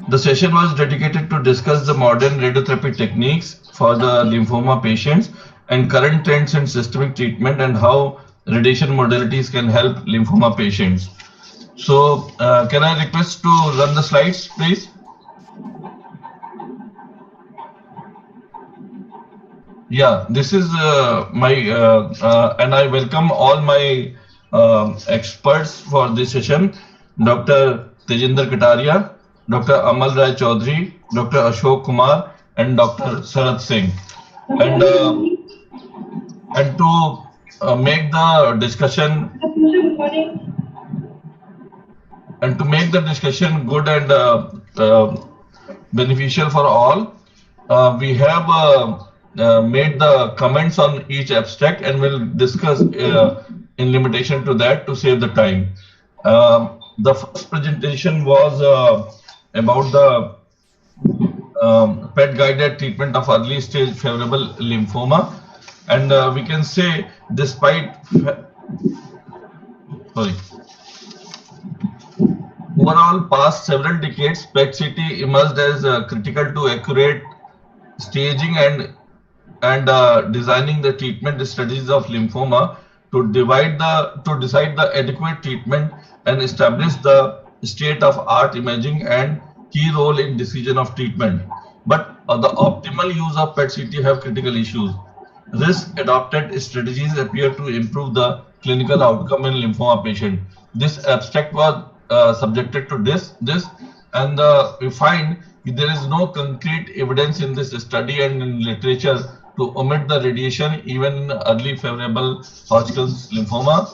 The session was dedicated to discuss the modern radiotherapy techniques for the lymphoma patients and current trends in systemic treatment and how radiation modalities can help lymphoma patients. So, can I request to run the slides, please? Yeah, this is and I welcome all my experts for this session, Dr. Tejinder Kataria, Dr. Amal Rai Chaudhary, Dr. Ashok Kumar, and Dr. Sarath Singh. And to make the discussion good and beneficial for all, we have made the comments on each abstract and we'll discuss in limitation to that to save the time. The first presentation was about the PET guided treatment of early stage favorable lymphoma, and we can say despite overall past several decades, PET-CT emerged as critical to accurate staging and designing the treatment strategies of lymphoma to decide the adequate treatment and establish the state-of-art imaging and key role in decision of treatment. But the optimal use of PET-CT have critical issues. Risk-adopted strategies appear to improve the clinical outcome in lymphoma patient. This abstract was subjected to this and we find there is no concrete evidence in this study and in literature to omit the radiation even in early favorable Hodgkin's lymphoma.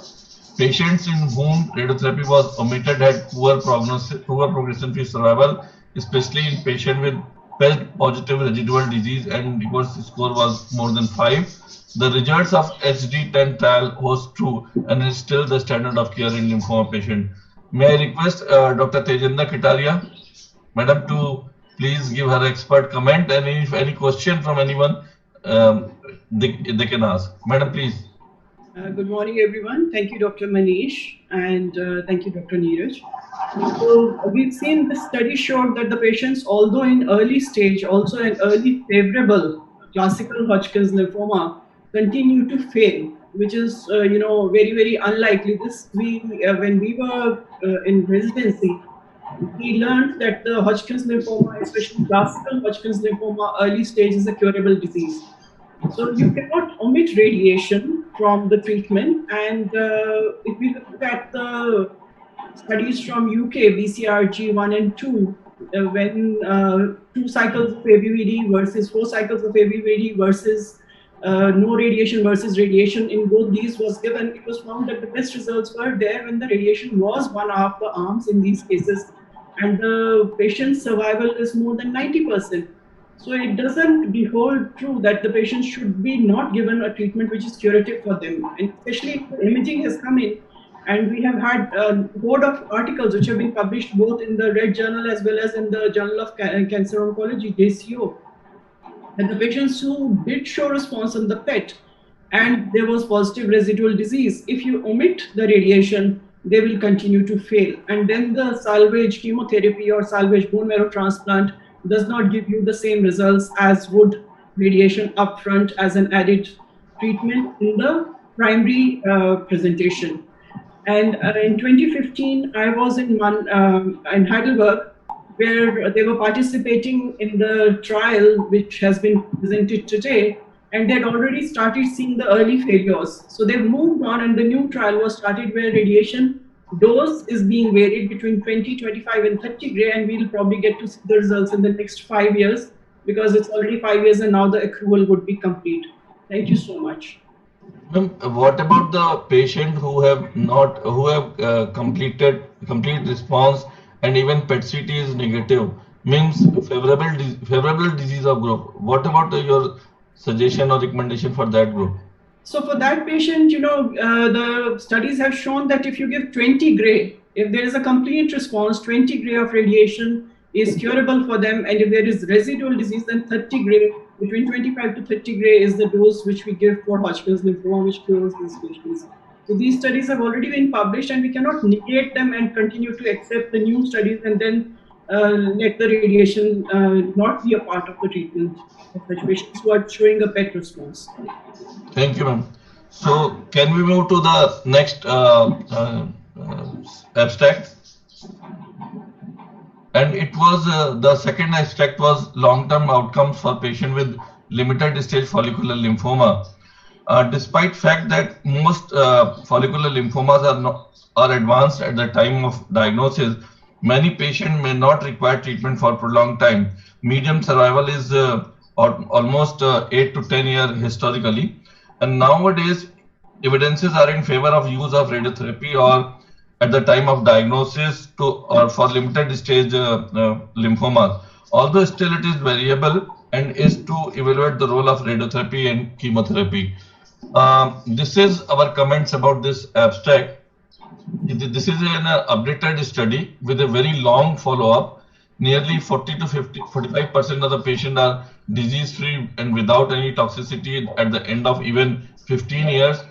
Patients in whom radiotherapy was omitted had poor progression-free survival, especially in patients with PET-positive residual disease and reverse score was more than 5. The results of HD10 trial holds true and is still the standard of care in lymphoma patient. May I request Dr. Tejinder Kataria, Madam, to please give her expert comment, and if any question from anyone, they can ask. Madam, please. Good morning, everyone. Thank you, Dr. Manish, and thank you, Dr. Neeraj. So we've seen this study showed that the patients, although in early stage, also an early favorable classical Hodgkin's lymphoma, continue to fail, which is very, very unlikely. This when we were in residency, we learned that the Hodgkin's lymphoma, especially classical Hodgkin's lymphoma, early stage is a curable disease. So you cannot omit radiation from the treatment. And if we look at the studies from UK, BCRG 1 and 2, when 2 cycles of ABVD versus 4 cycles of ABVD versus no radiation versus radiation in both these was given, it was found that the best results were there when the radiation was 1/2 the arms in these cases, and the patient's survival is more than 90%. So it doesn't behold true that the patient should be not given a treatment which is curative for them, and especially if the imaging has come in, and we have had a board of articles which have been published both in the Red Journal as well as in the Journal of Cancer Oncology, JCO, and the patients who did show response on the PET and there was positive residual disease, if you omit the radiation, they will continue to fail. And then the salvage chemotherapy or salvage bone marrow transplant does not give you the same results as would radiation upfront as an added treatment in the primary presentation. And in 2015, I was in Heidelberg, where they were participating in the trial which has been presented today, and they had already started seeing the early failures. So they've moved on, and the new trial was started where radiation dose is being varied between 20, 25, and 30 gray, and we'll probably get to see the results in the next 5 years because it's already 5 years and now the accrual would be complete. Thank you so much. What about the patient who have complete response and even PET-CT is negative, means favorable disease of group? What about your suggestion or recommendation for that group? So for that patient, the studies have shown that if you give 20 gray, if there is a complete response, 20 gray of radiation is curable for them, and if there is residual disease, then 30 gray, between 25 to 30 gray is the dose which we give for Hodgkin's lymphoma, which cures these patients. So these studies have already been published, and we cannot negate them and continue to accept the new studies and then let the radiation not be a part of the treatment of such patients who are showing a PET response. Thank you, ma'am. So, can we move to the next abstract? And it was the second abstract was long-term outcomes for patient with limited stage follicular lymphoma. Despite fact that most follicular lymphomas are advanced at the time of diagnosis, many patients may not require treatment for prolonged time. Median survival is almost 8 to 10 years historically, and nowadays evidences are in favor of use of radiotherapy or at the time of diagnosis or for limited stage lymphomas. Although still it is variable and is to evaluate the role of radiotherapy and chemotherapy. This is our comments about this abstract. This is an updated study with a very long follow-up. Nearly 40 to 45% of the patients are disease-free and without any toxicity at the end of even 15 years.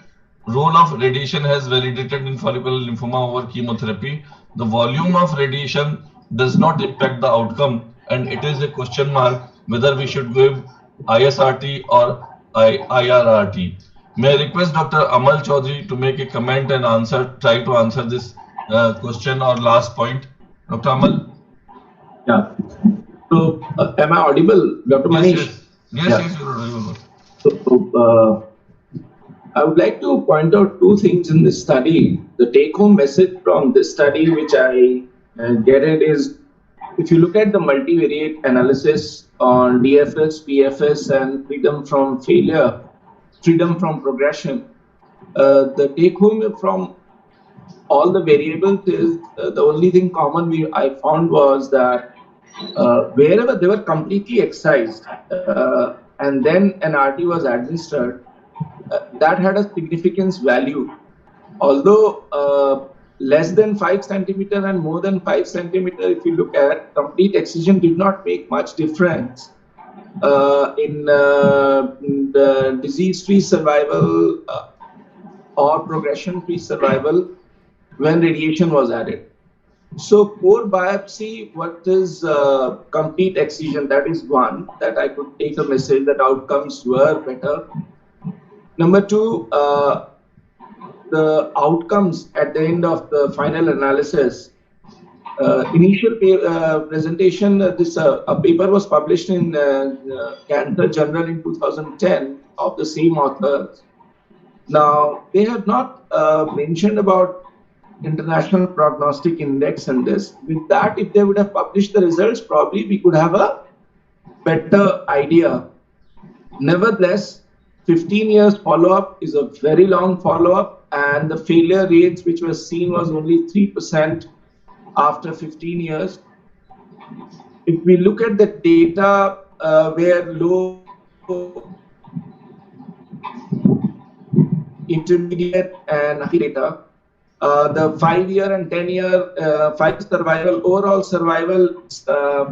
Role of radiation has validated in follicular lymphoma over chemotherapy. The volume of radiation does not impact the outcome, and it is a question mark whether we should give ISRT or IRRT. May I request Dr. Amal Chaudhary to make a comment and try to answer this question or last point. Dr. Amal? Yeah. So, am I audible, Dr. Manish? Yes, you're audible. So, I would like to point out two things in this study. The take-home message from this study, which I get it, is if you look at the multivariate analysis on DFS, PFS, and freedom from failure, freedom from progression, the take-home from all the variables is the only thing common I found was that wherever they were completely excised and then an RT was administered, that had a significance value. Although less than 5 centimeter and more than 5 centimeter, if you look at, complete excision did not make much difference in the disease-free survival or progression-free survival when radiation was added. So core biopsy, what is complete excision? That is one that I could take a message that outcomes were better. Number two, the outcomes at the end of the final analysis. Initial presentation, this a paper was published in Cancer Journal in 2010 of the same authors. Now, they have not mentioned about International Prognostic Index in this. With that, if they would have published the results, probably we could have a better idea. Nevertheless, 15 years follow-up is a very long follow-up, and the failure rates which was seen was only 3% after 15 years. If we look at the data where low, intermediate and high data, the 5-year and 10-year 5 survival, overall survival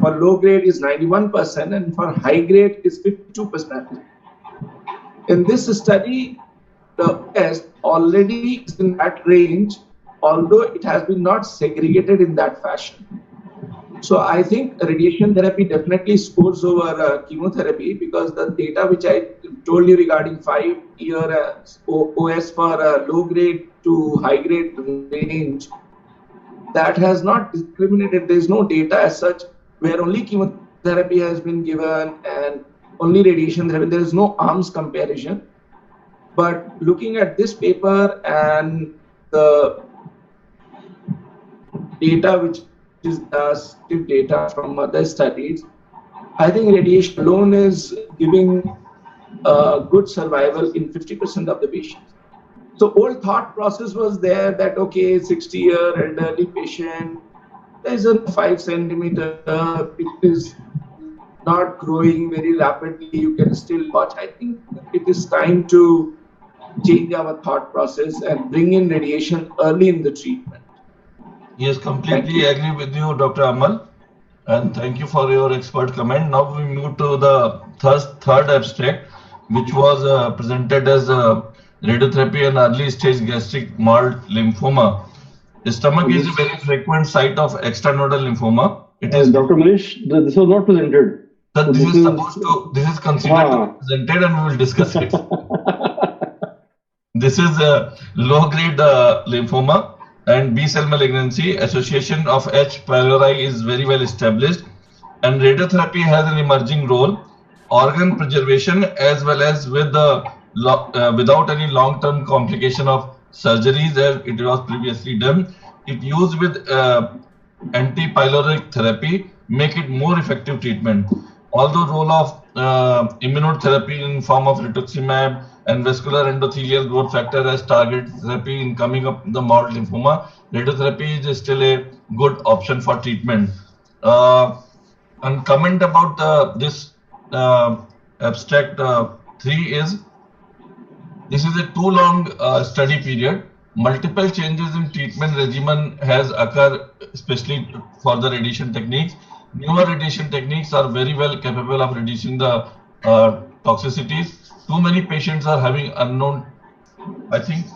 for low grade is 91% and for high grade is 52%. In this study, the test already is in that range, although it has been not segregated in that fashion. So I think radiation therapy definitely scores over chemotherapy, because the data which I told you regarding 5-year OS for low grade to high grade range, that has not discriminated. There is no data as such where only chemotherapy has been given and only radiation therapy. There is no arms comparison. But looking at this paper and the data which is data from other studies, I think radiation alone is giving good survival in 50% of the patients. So old thought process was there that, okay, 60-year elderly patient, there's a 5 centimeter, it is not growing very rapidly, you can still watch. I think it is time to change our thought process and bring in radiation early in the treatment. Yes, completely agree with you, Dr. Amal, and thank you for your expert comment. Now we move to the third abstract, which was presented as radiotherapy and early stage gastric malt lymphoma. The stomach is a very frequent site of extranodal lymphoma. It is Dr. Manish, this was not presented. that this is considered to be presented, and we will discuss it. This is a low-grade lymphoma and B-cell malignancy. Association of H. pylori is very well established, and radiotherapy has an emerging role. Organ preservation, as well as with the without any long-term complication of surgeries as it was previously done. It used with anti-pyloric therapy make it more effective treatment. Although role of immunotherapy in form of rituximab and vascular endothelial growth factor as target therapy in coming up the mild lymphoma, radiotherapy is still a good option for treatment. And comment about this abstract 3 is, this is a too long study period. Multiple changes in treatment regimen has occurred, especially for the radiation techniques. Newer radiation techniques are very well capable of reducing the toxicities. Too many patients are having unknown, I think,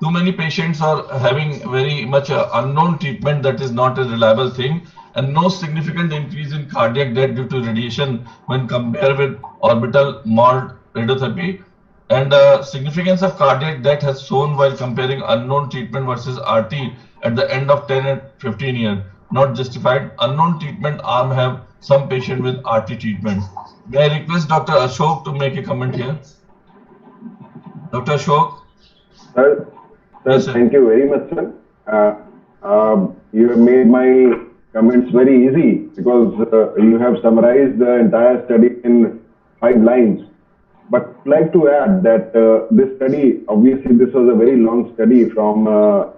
too many patients are having very much unknown treatment that is not a reliable thing, and no significant increase in cardiac death due to radiation when compared with orbital mild radiotherapy. And significance of cardiac death has shown while comparing unknown treatment versus RT at the end of 10 and 15 years. Not justified. Unknown treatment arm have some patient with RT treatment. May I request Dr. Ashok to make a comment here? Dr. Ashok? Sir, Yes, sir. thank you very much, sir. You have made my comments very easy because you have summarized the entire study in 5 lines. But I'd like to add that this study, obviously this was a very long study from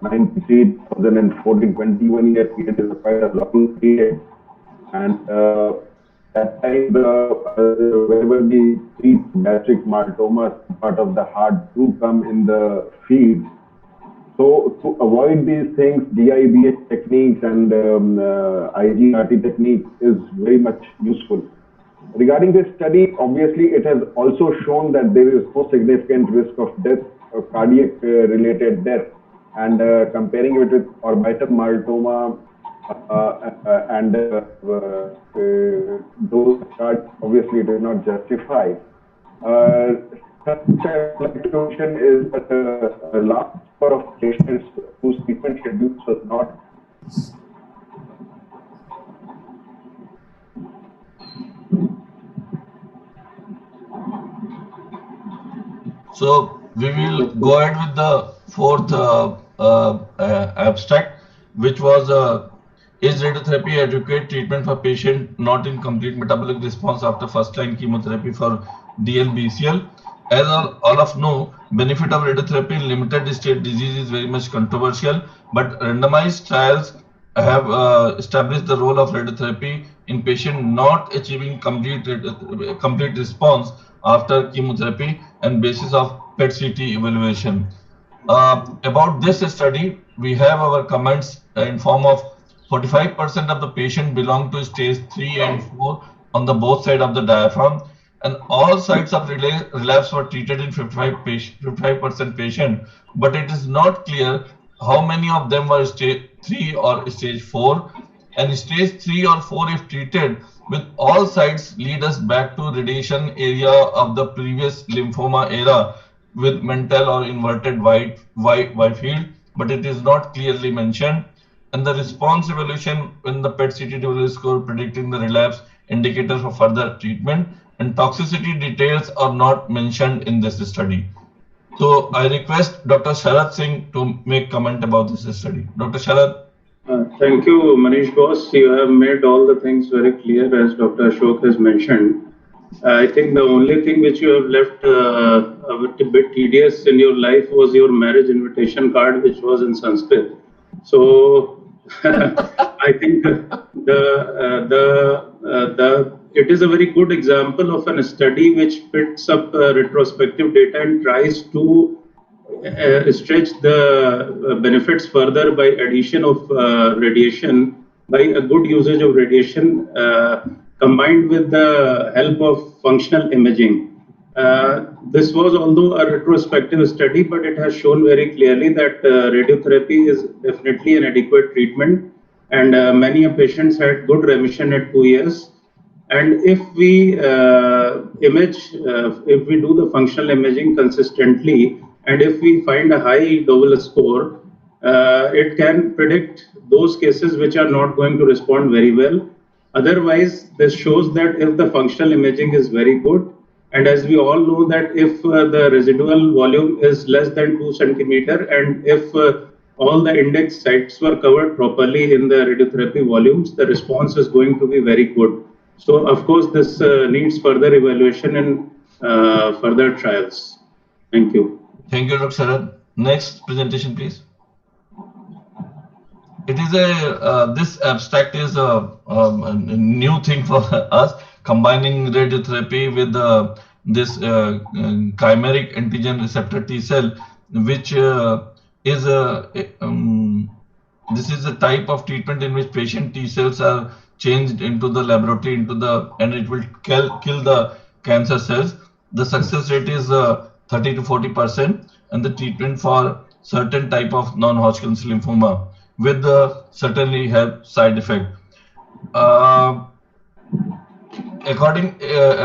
2014, 21 year period is quite a long period. And that time, wherever we treat gastric maltomas, part of the heart do come in the field. So to avoid these things, DIBH techniques and IGRT techniques is very much useful. Regarding this study, obviously it has also shown that there is no significant risk of death or cardiac related death, and comparing it with orbital maltoma and those cards, obviously it is not justified. Situation is that a large number of patients whose treatment schedules was not So we will go ahead with the 4th abstract, which was is radiotherapy adequate treatment for patient not in complete metabolic response after first-line chemotherapy for DLBCL? As all of know, benefit of radiotherapy in limited stage disease is very much controversial, but randomized trials have established the role of radiotherapy in patient not achieving complete response after chemotherapy and basis of PET-CT evaluation. About this study, we have our comments in form of 45% of the patient belong to stage 3 and 4 on the both side of the diaphragm, and all sites of relapse were treated in 55% patient, but it is not clear how many of them were stage 3 or stage 4, and stage 3 or 4 if treated with all sites lead us back to radiation area of the previous lymphoma era with mental or inverted white field, but it is not clearly mentioned. And the response evaluation in the PET-CT score predicting the relapse indicator for further treatment, and toxicity details are not mentioned in this study. So I request Dr. Sharad Singh to make comment about this study. Dr. Sharad. Thank you, Manish Boss. You have made all the things very clear as Dr. Ashok has mentioned. I think the only thing which you have left a bit tedious in your life was your marriage invitation card, which was in Sanskrit. So I think it is a very good example of a study which picks up retrospective data and tries to stretch the benefits further by addition of radiation, by a good usage of radiation combined with the help of functional imaging. This was although a retrospective study, but it has shown very clearly that radiotherapy is definitely an adequate treatment, and many patients had good remission at 2 years. And if we if we do the functional imaging consistently, and if we find a high Deauville score, it can predict those cases which are not going to respond very well. Otherwise, this shows that if the functional imaging is very good, and as we all know that if the residual volume is less than 2 centimeter, and if all the index sites were covered properly in the radiotherapy volumes, the response is going to be very good. So, of course, this needs further evaluation and further trials. Thank you. Thank you, Dr. Sharad. Next presentation, please. It is this abstract is a new thing for us, combining radiotherapy with this chimeric antigen receptor T cell, which is this is a type of treatment in which patient T cells are changed into the laboratory and it will kill the cancer cells. The success rate is 30 to 40%, and the treatment for certain type of non-Hodgkin's lymphoma with certainly have side effect. According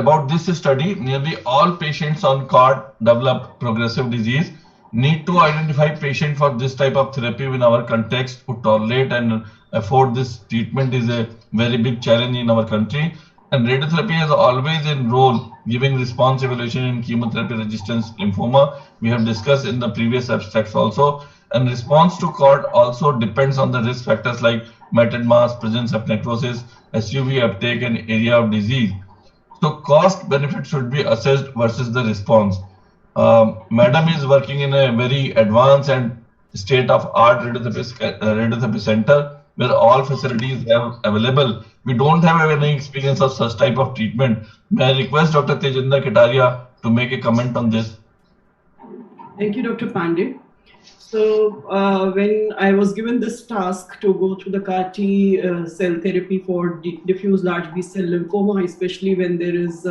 about this study, nearly all patients on CART develop progressive disease. Need to identify patient for this type of therapy in our context to tolerate and afford this treatment is a very big challenge in our country. And radiotherapy has always enrolled giving response evaluation in chemotherapy resistance lymphoma. We have discussed in the previous abstracts also. And response to CART also depends on the risk factors like matted mass, presence of necrosis, SUV uptake, and area of disease. So cost benefit should be assessed versus the response. Madam is working in a very advanced and state-of-art radiotherapy center where all facilities are available. We don't have any experience of such type of treatment. May I request Dr. Tejinder Kataria to make a comment on this? Thank you, Dr. Pandey. So when I was given this task to go through the CAR-T cell therapy for diffuse large B-cell lymphoma, especially when there is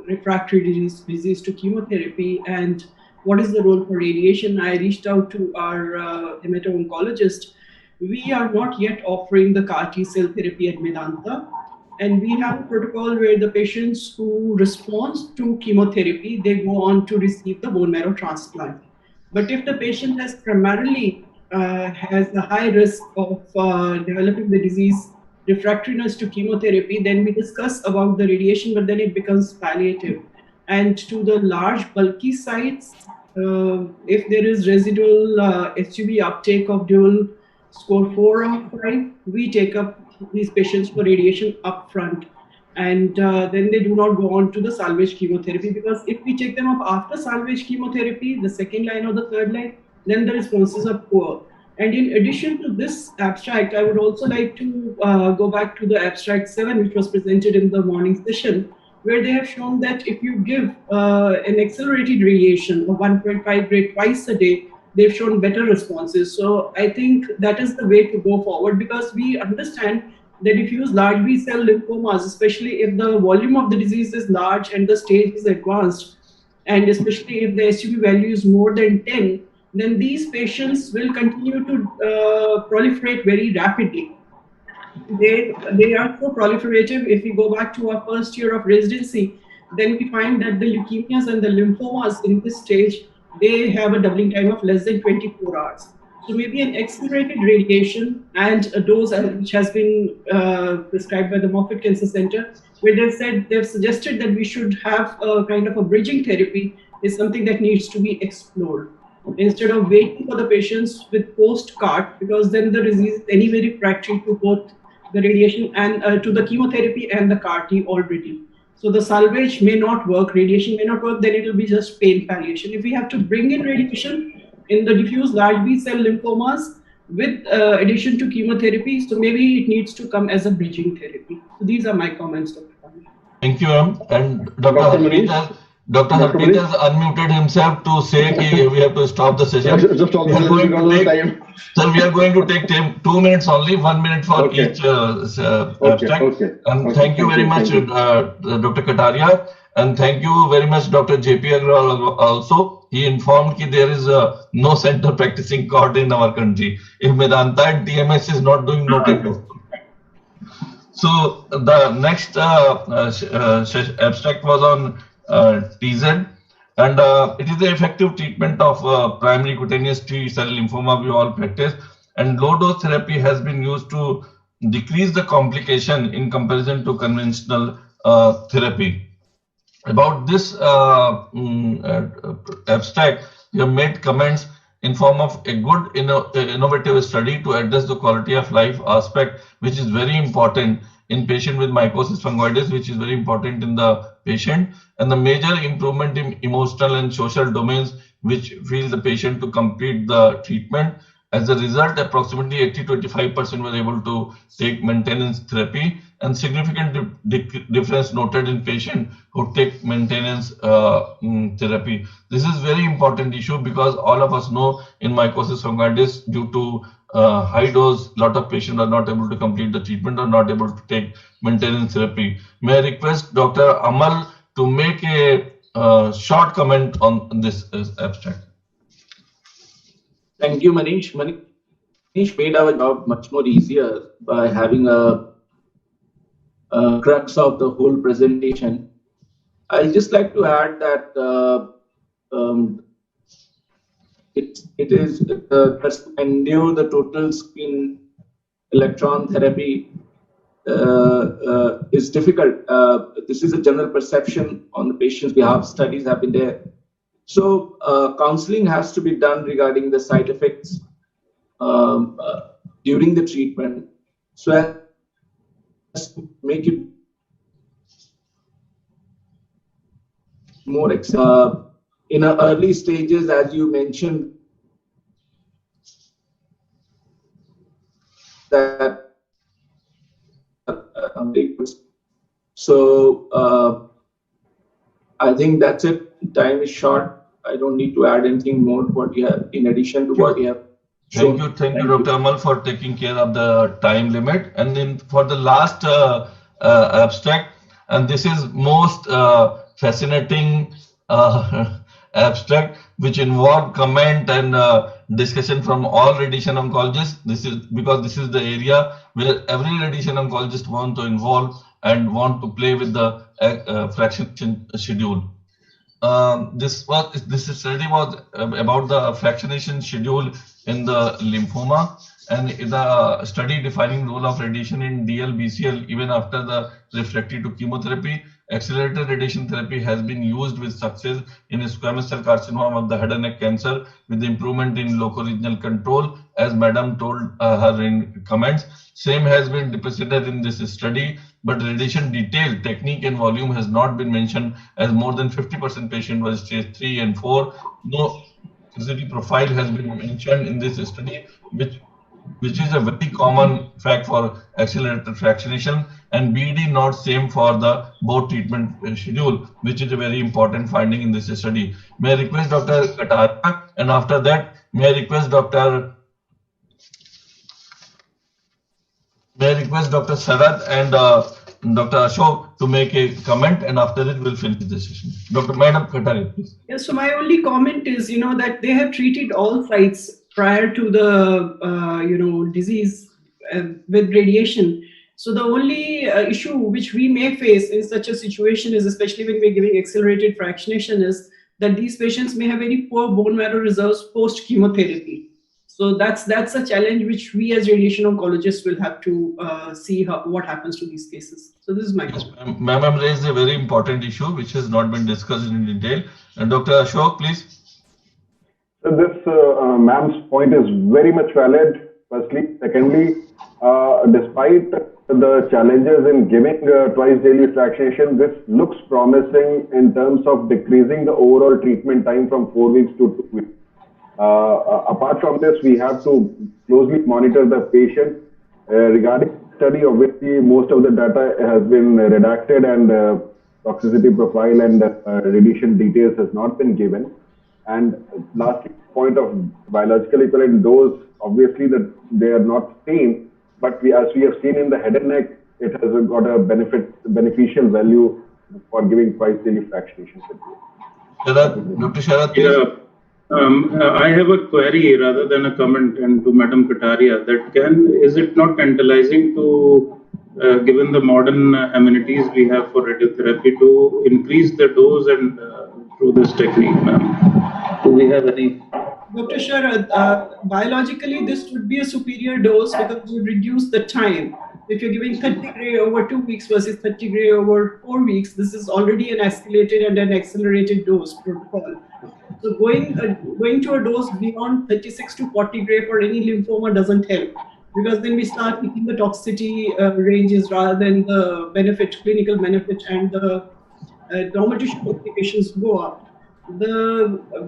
refractory disease to chemotherapy, and what is the role for radiation, I reached out to our hemato-oncologist. We are not yet offering the CAR-T cell therapy at Medanta, and we have a protocol where the patients who respond to chemotherapy, they go on to receive the bone marrow transplant. But if the patient has primarily has a high risk of developing the disease refractoriness to chemotherapy, then we discuss about the radiation, but then it becomes palliative. And to the large bulky sites, if there is residual SUV uptake of dual score 4 or 5, we take up these patients for radiation upfront. And then they do not go on to the salvage chemotherapy, because if we take them up after salvage chemotherapy, the second line or the third line, then the responses are poor. And in addition to this abstract, I would also like to go back to the abstract 7, which was presented in the morning session, where they have shown that if you give an accelerated radiation of 1.5 gray twice a day, they've shown better responses. So I think that is the way to go forward, because we understand that diffuse large B-cell lymphomas, especially if the volume of the disease is large and the stage is advanced, and especially if the SUV value is more than 10, then these patients will continue to proliferate very rapidly. They are so proliferative. If we go back to our first year of residency, then we find that the leukemias and the lymphomas in this stage, they have a doubling time of less than 24 hours. So maybe an accelerated radiation and a dose which has been prescribed by the Moffitt Cancer Center, where they've suggested that we should have a kind of a bridging therapy, is something that needs to be explored. Instead of waiting for the patients with post-CART, because then the disease is anyway refractory to both the radiation and to the chemotherapy and the CAR-T already. So the salvage may not work, radiation may not work, then it will be just pain palliation. If we have to bring in radiation in the diffuse large B-cell lymphomas with addition to chemotherapy, so maybe it needs to come as a bridging therapy. So these are my comments, Dr. Pandey. Thank you, ma'am. And Dr. Harpreet has unmuted himself to say that we have to stop the session. Sir, we are going to take 2 minutes only, 1 minute for each abstract. And thank you very much, Dr. Kataria. And thank you very much, Dr. J.P. Agrawal also. He informed that there is no center practicing CART in our country. If Medanta and TMS is not doing, no can do. So the next abstract was on TZ, and it is the effective treatment of primary cutaneous T-cell lymphoma we all practice, and low dose therapy has been used to decrease the complication in comparison to conventional therapy. About this abstract, we have made comments in form of a good innovative study to address the quality of life aspect, which is very important in patient with mycosis fungoides, which is very important in the patient, and the major improvement in emotional and social domains, which feel the patient to complete the treatment. As a result, approximately 80-85% were able to take maintenance therapy, and significant difference noted in patients who take maintenance therapy. This is very important issue because all of us know in mycosis fungoides, due to high dose, lot of patients are not able to complete the treatment or not able to take maintenance therapy. May I request Dr. Amal to make a short comment on this abstract. Thank you, Manish. Manish made our job much more easier by having a crux of the whole presentation. I'd just like to add that it is just endure the total skin electron therapy is difficult. This is a general perception on the patient's behalf. Studies have been there. So counseling has to be done regarding the side effects during the treatment, so as to make it more in early stages, as you mentioned, that so I think that's it. Time is short. I don't need to add anything more to what you have in addition to what you have shown. Thank you, Dr. Amal, for taking care of the time limit. And then for the last abstract, and this is most fascinating abstract, which involved comment and discussion from all radiation oncologists. This is because this is the area where every radiation oncologist want to involve and want to play with the fractionation schedule. This study was about the fractionation schedule in the lymphoma, and the study defining role of radiation in DLBCL even after the refractory to chemotherapy. Accelerated radiation therapy has been used with success in squamous cell carcinoma of the head and neck cancer with improvement in locoregional control, as Madam told her in comments. Same has been depicted in this study, but radiation detail, technique and volume has not been mentioned, as more than 50% patient was stage 3 and 4. No toxicity profile has been mentioned in this study, which is a very common fact for accelerated fractionation, and BD not same for the both treatment schedule, which is a very important finding in this study. May I request Dr. Kataria, and after that, may I request Dr. Sarath and Dr. Ashok to make a comment, and after that we'll finish the session. Madam Kataria, please. Yes, so my only comment is, that they have treated all sites prior to the, disease with radiation. So the only issue which we may face in such a situation is, especially when we're giving accelerated fractionation, is that these patients may have very poor bone marrow reserves post chemotherapy. So that's a challenge which we as radiation oncologists will have to see what happens to these cases. So this is my question. Ma'am raised a very important issue which has not been discussed in detail. And Dr. Ashok, please. So this ma'am's point is very much valid, firstly. Secondly, despite the challenges in giving twice daily fractionation, this looks promising in terms of decreasing the overall treatment time from 4 weeks to 2 weeks. Apart from this, we have to closely monitor the patient. Regarding the study, obviously, most of the data has been redacted, and toxicity profile and radiation details has not been given. And lastly, point of biological equivalent dose, obviously that they are not same, but as we have seen in the head and neck, it has got a beneficial value for giving twice daily fractionation. Dr. Sharath, please. Yeah. I have a query rather than a comment, and to Madam Kataria, that is it not tantalizing to given the modern amenities we have for radiotherapy, to increase the dose and through this technique, ma'am? Do we have any? Dr. Sharad, biologically, this would be a superior dose because you reduce the time. If you're giving 30 gray over 2 weeks versus 30 gray over 4 weeks, this is already an escalated and an accelerated dose protocol. So going to a dose beyond 36 to 40 gray for any lymphoma doesn't help, because then we start hitting the toxicity ranges rather than the benefit, clinical benefit, and the normal tissue complications go up.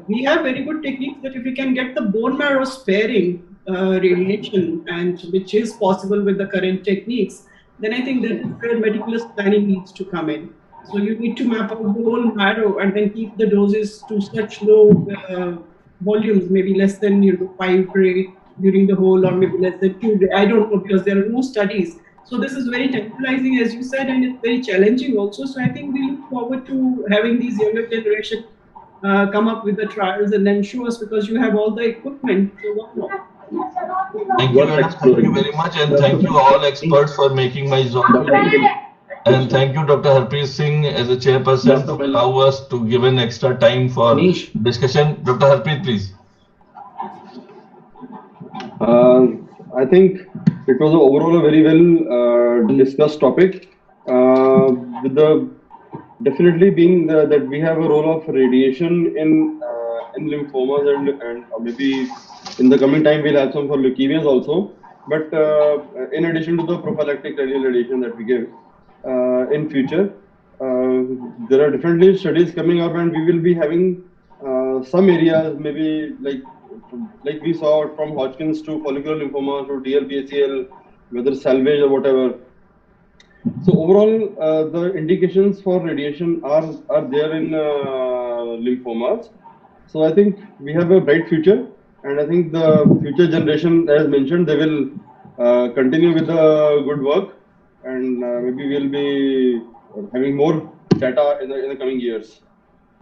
We have very good techniques that if we can get the bone marrow sparing radiation, and which is possible with the current techniques, then I think that is where meticulous planning needs to come in. So you need to map out the whole marrow and then keep the doses to such low volumes, maybe less than 5 gray during the whole, or maybe less than 2 gray. I don't know, because there are no studies. So this is very tantalizing, as you said, and it's very challenging also. So I think we look forward to having these younger generation come up with the trials and then show us, because you have all the equipment. So what not? Thank you, madam. Thank you very much, and thank you all experts for making my job. And thank you, Dr. Harpreet Singh, as a chairperson, to allow us to give an extra time for discussion. Dr. Harpreet, please. I think it was overall a very well discussed topic. With the definitely being that we have a role of radiation in lymphomas, and maybe in the coming time we'll have some for leukemias also. But in addition to the prophylactic radiation that we give in future, there are definitely studies coming up, and we will be having some areas, maybe like we saw from Hodgkin's to follicular lymphoma to DLBCL, whether salvage or whatever. So overall, the indications for radiation are there in lymphomas. So I think we have a bright future, and I think the future generation, as mentioned, they will continue with the good work, and maybe we'll be having more data in the coming years.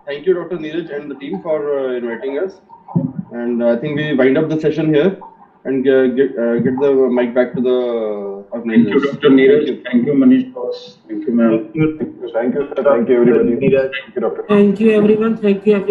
Thank you, Dr. Neeraj and the team, for inviting us. And I think we wind up the session here and get the mic back to the organizers. Thank you, Dr. Neeraj. Thank you, Manish Boss. Thank you, ma'am. Thank you, sir. Thank you, everybody. Thank you, Dr. Thank you, everyone. Thank you, everyone.